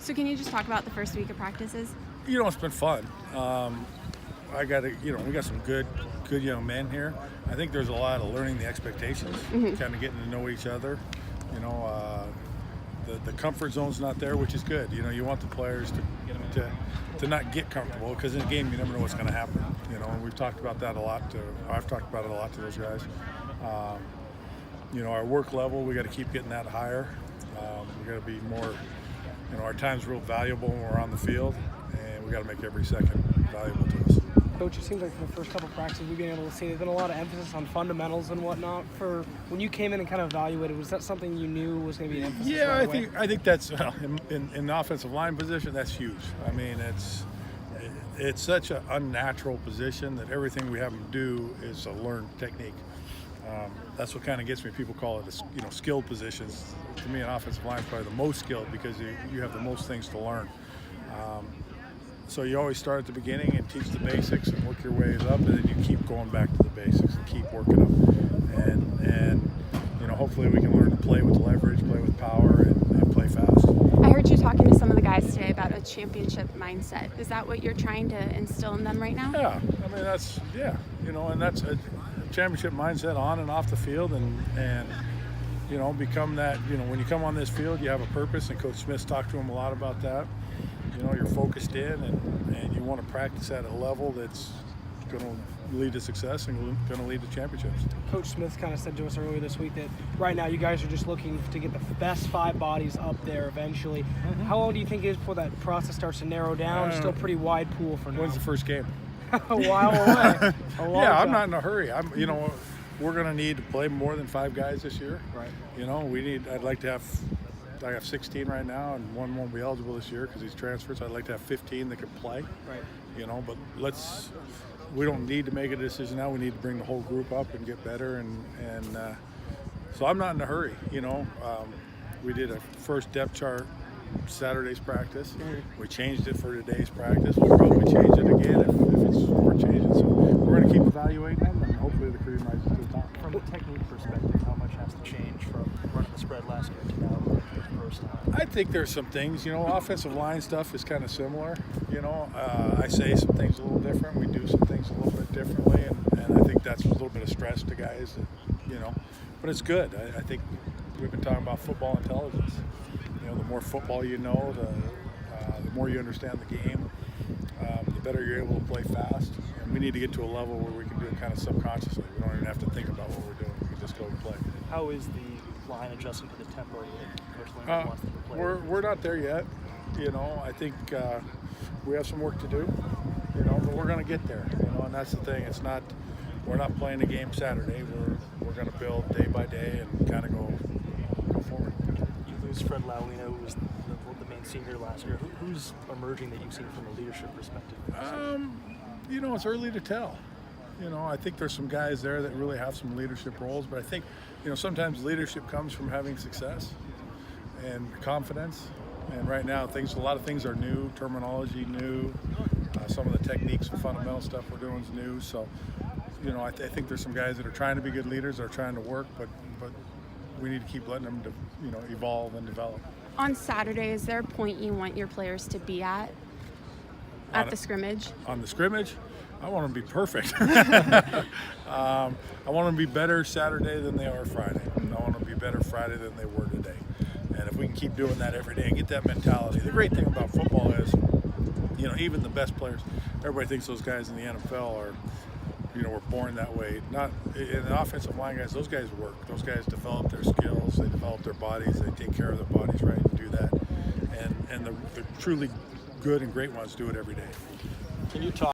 So can you just talk about the first week of practices? It's been fun. We got some good young men here. I think there's a lot of learning the expectations, kind of getting to know each other. The comfort zone's not there, which is good. You want the players to not get comfortable, because in a game you never know what's going to happen. And we've talked about that a lot. I've talked about it a lot to those guys. Our work level, we got to keep getting that higher. We got to be more. Our time's real valuable when we're on the field, and we got to make every second valuable to us. Coach, it seems like for the first couple of practices we've been able to see there's been a lot of emphasis on fundamentals and whatnot. For when you came in and kind of evaluated, was that something you knew was going to be an emphasis? Yeah, right I think that's in the offensive line position, that's huge. I mean, it's such an unnatural position that everything we have them do is a learned technique. That's what kind of gets me. People call it skilled positions. To me, an offensive line is probably the most skilled, because you have the most things to learn. So you always start at the beginning and teach the basics and work your ways up, and then you keep going back to the basics and keep working them. And hopefully we can learn to play with leverage, play with power, and play fast. I heard you talking to some of the guys today about a championship mindset. Is that what you're trying to instill in them right now? Yeah, I mean and that's a championship mindset on and off the field, and become that. When you come on this field, you have a purpose, and Coach Smith's talked to him a lot about that. You're focused in, and you want to practice at a level that's going to lead to success and going to lead to championships. Coach Smith kind of said to us earlier this week that right now you guys are just looking to get the best 5 bodies up there eventually. How long do you think it is before that process starts to narrow down? Still a pretty wide pool for now. When's the first game? A while away. Yeah, I'm not in a hurry. We're going to need to play more than 5 guys this year. Right. I have 16 right now, and one won't be eligible this year because he's transferred. So I'd like to have 15 that can play. Right. But we don't need to make a decision now. We need to bring the whole group up and get better. And so I'm not in a hurry. We did a first depth chart Saturday's practice. We changed it for today's practice. We'll probably change it again if we're changing. So we're going to keep evaluating them, and hopefully the cream rises to the top. From a technique perspective, how much has to change from running the spread last year to now running the first time? I think there's some things. Offensive line stuff is kind of similar. I say some things a little different. We do some things a little bit differently, and I think that's a little bit of stress to guys. But it's good. I think we've been talking about football intelligence. The more football you know, the more you understand the game, the better you're able to play fast. And we need to get to a level where we can do it kind of subconsciously. We don't even have to think about what we're doing. We can just go and play. How is the line adjusting to the tempo that Coach Lehman wants them to play? We're not there yet. I think we have some work to do. But we're going to get there. And that's the thing. We're not playing a game Saturday. We're going to build day by day and kind of go forward. You lose Fred Laulino, who was the main senior last year. Who's emerging that you've seen from a leadership perspective? It's early to tell. I think there's some guys there that really have some leadership roles, but I think, sometimes leadership comes from having success and confidence. And right now, a lot of things are new, terminology new, some of the techniques and fundamental stuff we're doing is new. So, I think there's some guys that are trying to be good leaders, that are trying to work, but we need to keep letting them, evolve and develop. On Saturday, is there a point you want your players to be at the scrimmage? On the scrimmage? I want them to be perfect. I want them to be better Saturday than they are Friday. And I want them to be better Friday than they were today. And if we can keep doing that every day and get that mentality. The great thing about football is, even the best players, everybody thinks those guys in the NFL are, were born that way. Not in the offensive line guys, those guys work. Those guys develop their skills, they develop their bodies, they take care of their bodies right and do that. And the truly good and great ones do it every day. Can you talk